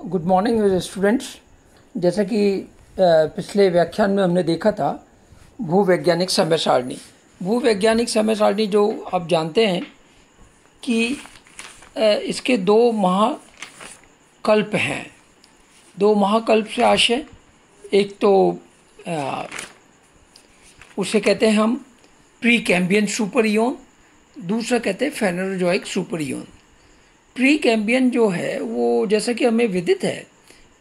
Good morning students. जैसा कि पिछले व्याख्यान में हमने देखा था भूवैज्ञानिक समय सारणी। भूवैज्ञानिक समय सारणी जो आप जानते हैं कि इसके दो महाकल्प हैं। दो महाकल्प से आशय, एक तो उसे कहते हैं हम प्री कैम्बियन सुपर इयॉन, दूसरा कहते हैं फेनेरोजोइक सुपर इयॉन। प्री कैम्बियन जो है वो, जैसा कि हमें विदित है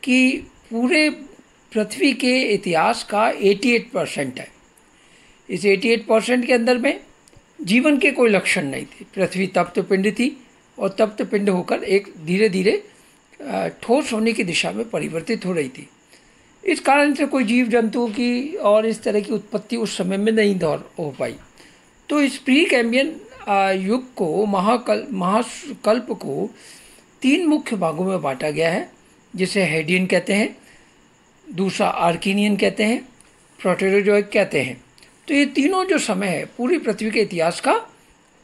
कि पूरे पृथ्वी के इतिहास का 88% है। इस 88% के अंदर में जीवन के कोई लक्षण नहीं थे। पृथ्वी तप्त पिंड थी और तप्त पिंड होकर एक धीरे धीरे ठोस होने की दिशा में परिवर्तित हो रही थी। इस कारण से कोई जीव जंतुओं की और इस तरह की उत्पत्ति उस समय में नहीं हो पाई। तो इस प्री कैम्बियन युग को, महाकल्प को 3 मुख्य भागों में बांटा गया है, जिसे हेडियन कहते हैं, दूसरा आर्किनियन कहते हैं, प्रोटेरोजोइक कहते हैं। तो ये तीनों जो समय है पूरी पृथ्वी के इतिहास का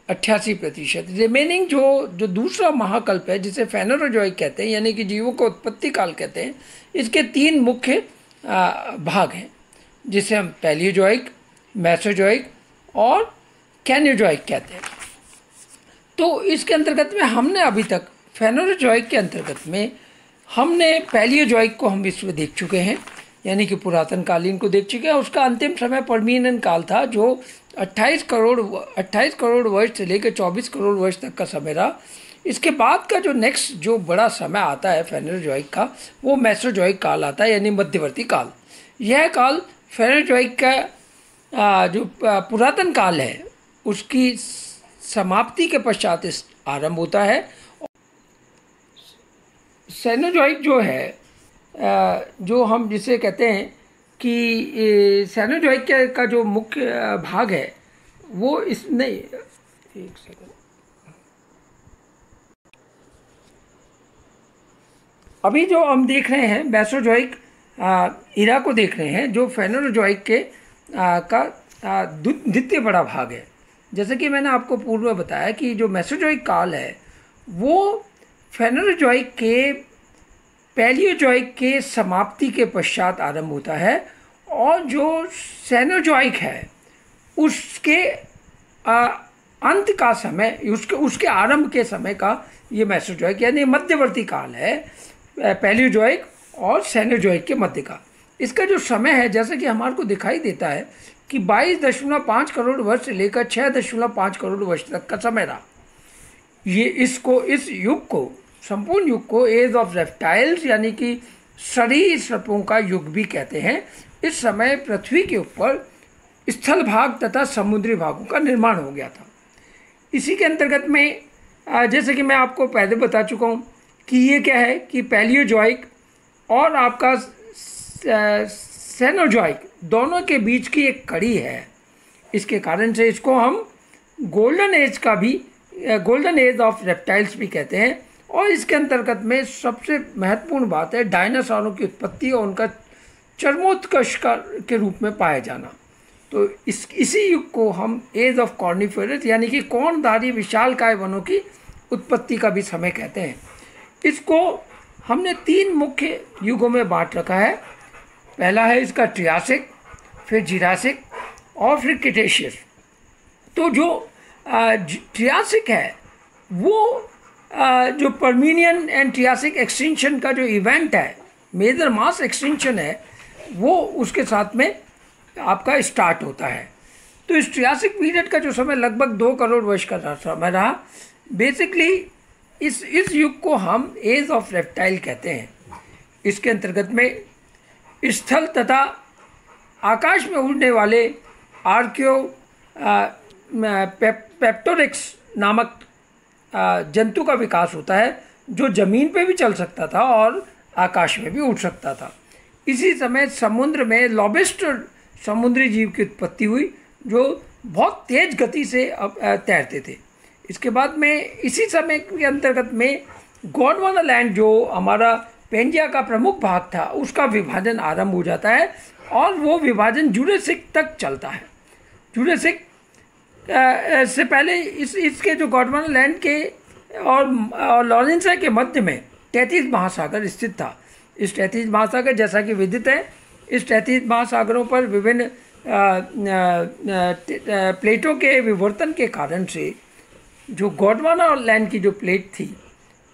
88%। रिमेनिंग जो दूसरा महाकल्प है, जिसे फेनेरोजोइक कहते हैं, यानी कि जीवों का उत्पत्ति काल कहते हैं, इसके 3 मुख्य भाग हैं, जिसे हम पैलियोजोइक, मेसोजोइक और कैनियोजोइक कहते हैं। तो इसके अंतर्गत में हमने अभी तक फेनेरोजोइक के अंतर्गत में हमने पैलियोजोइक को हम विश्व देख चुके हैं, यानी कि पुरातन कालीन को देख चुके हैं। उसका अंतिम समय पर्मियन काल था, जो 28 करोड़ वर्ष से लेकर 24 करोड़ वर्ष तक का समय रहा। इसके बाद का जो नेक्स्ट जो बड़ा समय आता है फेनेरोजोइक का, वो मेसोजोइक काल आता है, यानी मध्यवर्ती काल। यह काल फेनेरोजोइक का जो पुरातन काल है उसकी समाप्ति के पश्चात आरंभ होता है। सेनोजोइक जो है, जो हम जिसे कहते हैं कि सेनोजोइक का जो मुख्य भाग है वो इसमें, एक सेकंड, अभी जो हम देख रहे हैं मेसोजोइक इरा को देख रहे हैं, जो फेनेरोजोइक के का द्वितीय बड़ा भाग है। जैसे कि मैंने आपको पूर्व में बताया कि जो मेसोजोइक काल है वो फेनेरोजोइक के पैलियोजोइक के समाप्ति के पश्चात आरंभ होता है, और जो सेनोजोइक है उसके अंत का समय, उसके आरंभ के समय का ये मेसोजोइक यानी मध्यवर्ती काल है, पैलियोजोइक और सेनोजोइक के मध्य का। इसका जो समय है, जैसे कि हमारे को दिखाई देता है कि 22.5 करोड़ वर्ष से लेकर 6.5 करोड़ वर्ष तक का समय रहा। इस युग को, संपूर्ण युग को एज ऑफ रेप्टाइल्स यानी कि सरीसृपों का युग भी कहते हैं। इस समय पृथ्वी के ऊपर स्थल भाग तथा समुद्री भागों का निर्माण हो गया था। इसी के अंतर्गत में जैसे कि मैं आपको पहले बता चुका हूँ कि ये क्या है कि पैलियोजोइक और आपका सेनोजोइक दोनों के बीच की एक कड़ी है। इसके कारण से इसको हम गोल्डन एज ऑफ रेप्टाइल्स भी कहते हैं। और इसके अंतर्गत में सबसे महत्वपूर्ण बात है डायनासोरों की उत्पत्ति और उनका चरमोत्कर्ष के रूप में पाया जाना। तो इसी युग को हम एज ऑफ कॉर्निफेरस यानी कि कोणधारी विशालकाय वनों की उत्पत्ति का भी समय कहते हैं। इसको हमने 3 मुख्य युगों में बांट रखा है। पहला है इसका ट्रियासिक, फिर जुरासिक और फिर क्रिटेशियस। तो जो ट्रियासिक है वो जो पर्मियन एंड ट्रियासिक एक्सटिंक्शन का जो इवेंट है, मेजर मास एक्सटिंक्शन है, वो उसके साथ में आपका स्टार्ट होता है। तो इस ट्रियासिक पीरियड का जो समय लगभग 2 करोड़ वर्ष का समय रहा। बेसिकली इस युग को हम एज ऑफ रेप्टाइल कहते हैं। इसके अंतर्गत में स्थल तथा आकाश में उड़ने वाले पेप्टोरिक्स नामक जंतु का विकास होता है, जो ज़मीन पे भी चल सकता था और आकाश में भी उड़ सकता था। इसी समय समुद्र में लॉबस्टर समुद्री जीव की उत्पत्ति हुई, जो बहुत तेज गति से तैरते थे। इसके बाद में इसी समय के अंतर्गत में गोंडवाना लैंड, जो हमारा पेंजिया का प्रमुख भाग था, उसका विभाजन आरंभ हो जाता है और वो विभाजन जुरासिक तक चलता है। जुरासिक से पहले इसके जो गोंडवाना लैंड के और लॉरेंसा के मध्य में तैतीस महासागर स्थित था। इस 33 महासागर जैसा कि विदित है, इस 33 महासागरों पर विभिन्न प्लेटों के विवर्तन के कारण से जो गोंडवाना लैंड की जो प्लेट थी,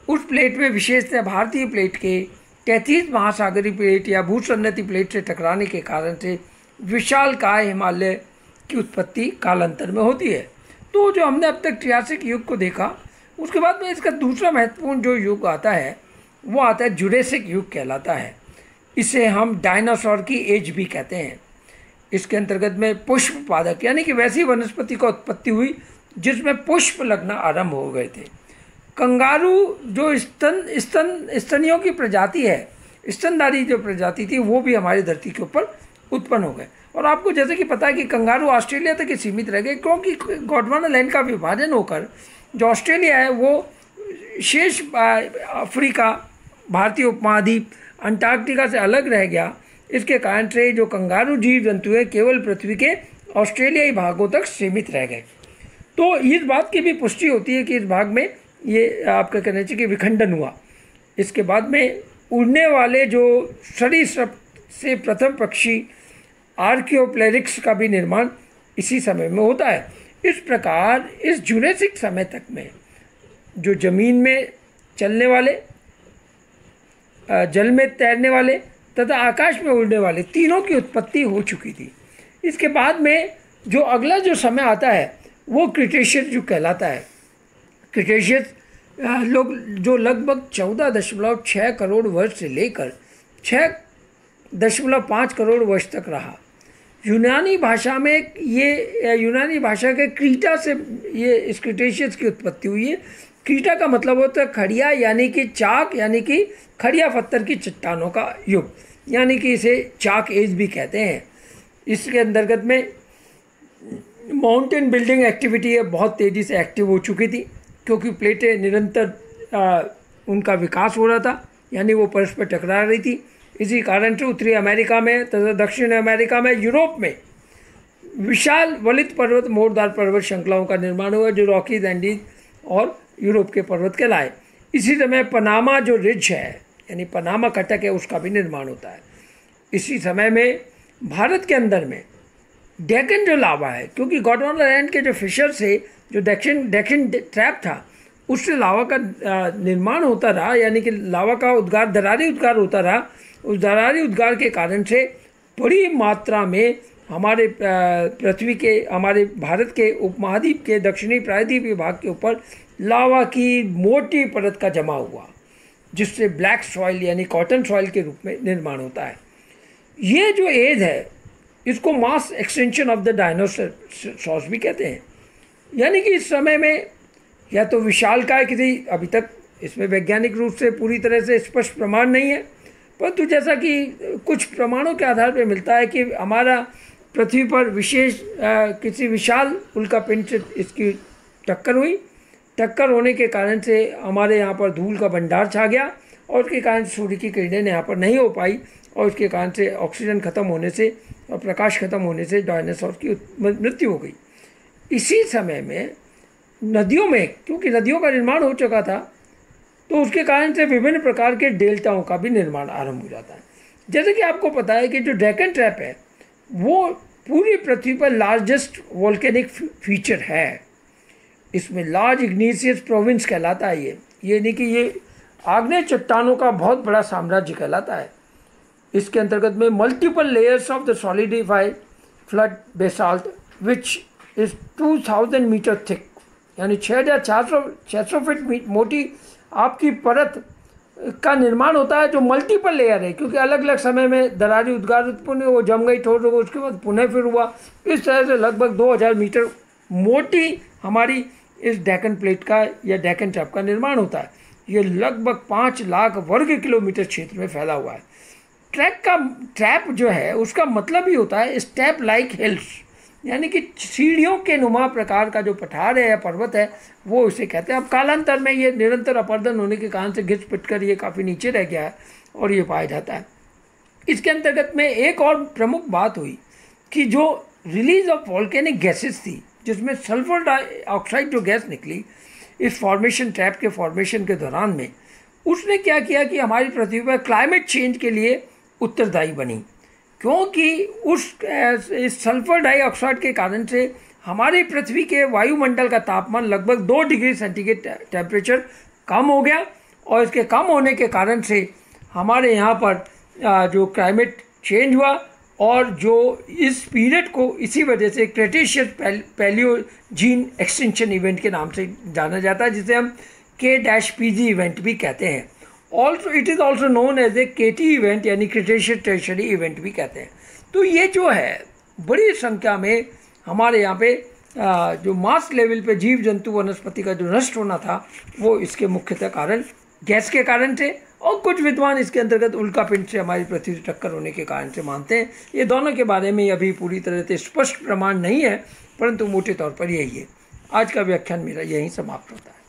उस प्लेट में विशेषतः भारतीय प्लेट के 33 महासागरीय प्लेट या भूसन्नति प्लेट से टकराने के कारण से विशालकाय हिमालय की उत्पत्ति कालांतर में होती है। तो जो हमने अब तक ट्रियासिक युग को देखा, उसके बाद में इसका दूसरा महत्वपूर्ण जो युग आता है वो आता है जुरेसिक युग कहलाता है। इसे हम डायनासोर की एज भी कहते हैं। इसके अंतर्गत में पुष्प पादक यानी कि वैसी वनस्पति का उत्पत्ति हुई जिसमें पुष्प लगना आरंभ हो गए थे। कंगारू जो स्तनियों की प्रजाति है, स्तनधारी जो प्रजाति थी, वो भी हमारी धरती के ऊपर उत्पन्न हो गए। और आपको जैसे कि पता है कि कंगारू ऑस्ट्रेलिया तक ही सीमित रह गए, क्योंकि गोंडवाना लैंड का विभाजन होकर जो ऑस्ट्रेलिया है वो शेष अफ्रीका, भारतीय उपमहाद्वीप, अंटार्कटिका से अलग रह गया। इसके कारण से जो कंगारू जीव जंतु है केवल पृथ्वी के ऑस्ट्रेलियाई भागों तक सीमित रह गए। तो इस बात की भी पुष्टि होती है कि इस भाग में ये आपका कहना चाहिए कि विखंडन हुआ। इसके बाद में उड़ने वाले जो सरीसृप से प्रथम पक्षी आर्कियोप्लेरिक्स का भी निर्माण इसी समय में होता है। इस प्रकार इस जुरेसिक समय तक में जो जमीन में चलने वाले, जल में तैरने वाले तथा आकाश में उड़ने वाले तीनों की उत्पत्ति हो चुकी थी। इसके बाद में जो अगला जो समय आता है वो क्रिटेशियस युग कहलाता है। क्रिटेशियस लोग जो लगभग 14.6 करोड़ वर्ष से लेकर 6.5 करोड़ वर्ष तक रहा। यूनानी भाषा में ये यूनानी भाषा के क्रीटा से ये इस क्रिटेशियस की उत्पत्ति हुई है। क्रीटा का मतलब होता है खड़िया यानी कि चाक, यानी कि खड़िया पत्थर की चट्टानों का युग, यानी कि इसे चाक एज भी कहते हैं। इसके अंतर्गत में माउंटेन बिल्डिंग एक्टिविटी है बहुत तेज़ी से एक्टिव हो चुकी थी, क्योंकि प्लेटें निरंतर उनका विकास हो रहा था, यानी वो परस्पर टकरा रही थी। इसी कारण से उत्तरी अमेरिका में तथा दक्षिण अमेरिका में, यूरोप में विशाल वलित पर्वत, मोरदार पर्वत श्रृंखलाओं का निर्माण हुआ जो रॉकीज, एंडीज और यूरोप के पर्वत कहलाए। इसी समय पनामा जो रिज है यानी पनामा कटक है, उसका भी निर्माण होता है। इसी समय में भारत के अंदर में डेक्कन जो लावा है, क्योंकि गोंडवाना लैंड के जो फिशर से जो डेक्कन ट्रैप था उससे लावा का निर्माण होता रहा, यानी कि लावा का उद्गार, दरारी उद्गार होता रहा। उस दरारी उद्गार के कारण से बड़ी मात्रा में हमारे पृथ्वी के, हमारे भारत के उपमहाद्वीप के दक्षिणी प्रायद्वीपीय भाग के ऊपर लावा की मोटी परत का जमा हुआ, जिससे ब्लैक सॉइल यानी कॉटन सॉइल के रूप में निर्माण होता है। ये जो एज है इसको मास एक्सटेंशन ऑफ द डायनासोर्स भी कहते हैं। यानी कि इस समय में या तो विशालकाय की थी, अभी तक इसमें वैज्ञानिक रूप से पूरी तरह से स्पष्ट प्रमाण नहीं है, परंतु जैसा कि कुछ प्रमाणों के आधार पर मिलता है कि हमारा पृथ्वी पर विशेष किसी विशाल उल्कापिंड से इसकी टक्कर हुई। टक्कर होने के कारण से हमारे यहाँ पर धूल का भंडार छा गया और उसके कारण सूर्य की किरणें यहाँ पर नहीं हो पाई, और उसके कारण से ऑक्सीजन खत्म होने से और प्रकाश खत्म होने से डायनासोर की मृत्यु हो गई। इसी समय में नदियों में, क्योंकि नदियों का निर्माण हो चुका था, तो उसके कारण से विभिन्न प्रकार के डेल्टाओं का भी निर्माण आरंभ हो जाता है। जैसे कि आपको पता है कि जो डेक्कन ट्रैप है वो पूरी पृथ्वी पर लार्जेस्ट वोल्केनिक फीचर है। इसमें लार्ज इग्निशियस प्रोविंस कहलाता है ये नहीं कि ये आग्नेय चट्टानों का बहुत बड़ा साम्राज्य कहलाता है। इसके अंतर्गत में multiple layers of the solidified flood basalt which is 2000 metre thick, यानी 600 फीट मोटी आपकी परत का निर्माण होता है, जो मल्टीपल लेयर है, क्योंकि अलग अलग समय में दरारी उद्गार उत्पन्न वो जम गई, ठोस हो गई, उसके बाद पुनः फिर हुआ। इस तरह से लगभग 2000 मीटर मोटी हमारी इस डेक्कन प्लेट का या डेक्कन ट्रैप का निर्माण होता है। ये लगभग 5 लाख वर्ग किलोमीटर क्षेत्र में फैला हुआ है। ट्रैप जो है उसका मतलब ही होता है स्टेप लाइक हिल्स, यानी कि सीढ़ियों के नुमा प्रकार का जो पठार है या पर्वत है वो इसे कहते हैं। अब कालांतर में ये निरंतर अपर्दन होने के कारण से घिस पिट कर ये काफ़ी नीचे रह गया है और ये पाया जाता है। इसके अंतर्गत में एक और प्रमुख बात हुई कि जो रिलीज ऑफ वॉल्केनिक गैसेस थी, जिसमें सल्फर डाइऑक्साइड जो गैस निकली इस फॉर्मेशन, ट्रैप के फॉर्मेशन के दौरान में, उसने क्या किया कि हमारी पृथ्वी पर क्लाइमेट चेंज के लिए उत्तरदायी बनी, क्योंकि इस सल्फर डाइऑक्साइड के कारण से हमारी पृथ्वी के वायुमंडल का तापमान लगभग 2 डिग्री सेंटीग्रेड टेम्परेचर कम हो गया, और इसके कम होने के कारण से हमारे यहाँ पर जो क्लाइमेट चेंज हुआ, और जो इस पीरियड को इसी वजह से क्रेटेशियस पैलियोजीन एक्सटिंक्शन इवेंट के नाम से जाना जाता है, जिसे हम K-PG इवेंट भी कहते हैं। Also it is also known as a KT event, यानी क्रिटेशियस टर्शियरी इवेंट भी कहते हैं। तो ये जो है बड़ी संख्या में हमारे यहाँ पे जो मास लेवल पे जीव जंतु वनस्पति का जो नष्ट होना था, वो इसके मुख्यतः कारण गैस के कारण थे, और कुछ विद्वान इसके अंतर्गत उल्कापिंड से हमारी पृथ्वी से टक्कर होने के कारण से मानते हैं। ये दोनों के बारे में अभी पूरी तरह से स्पष्ट प्रमाण नहीं है, परंतु मोटे तौर पर यही है। आज का व्याख्यान मेरा यहीं समाप्त होता है।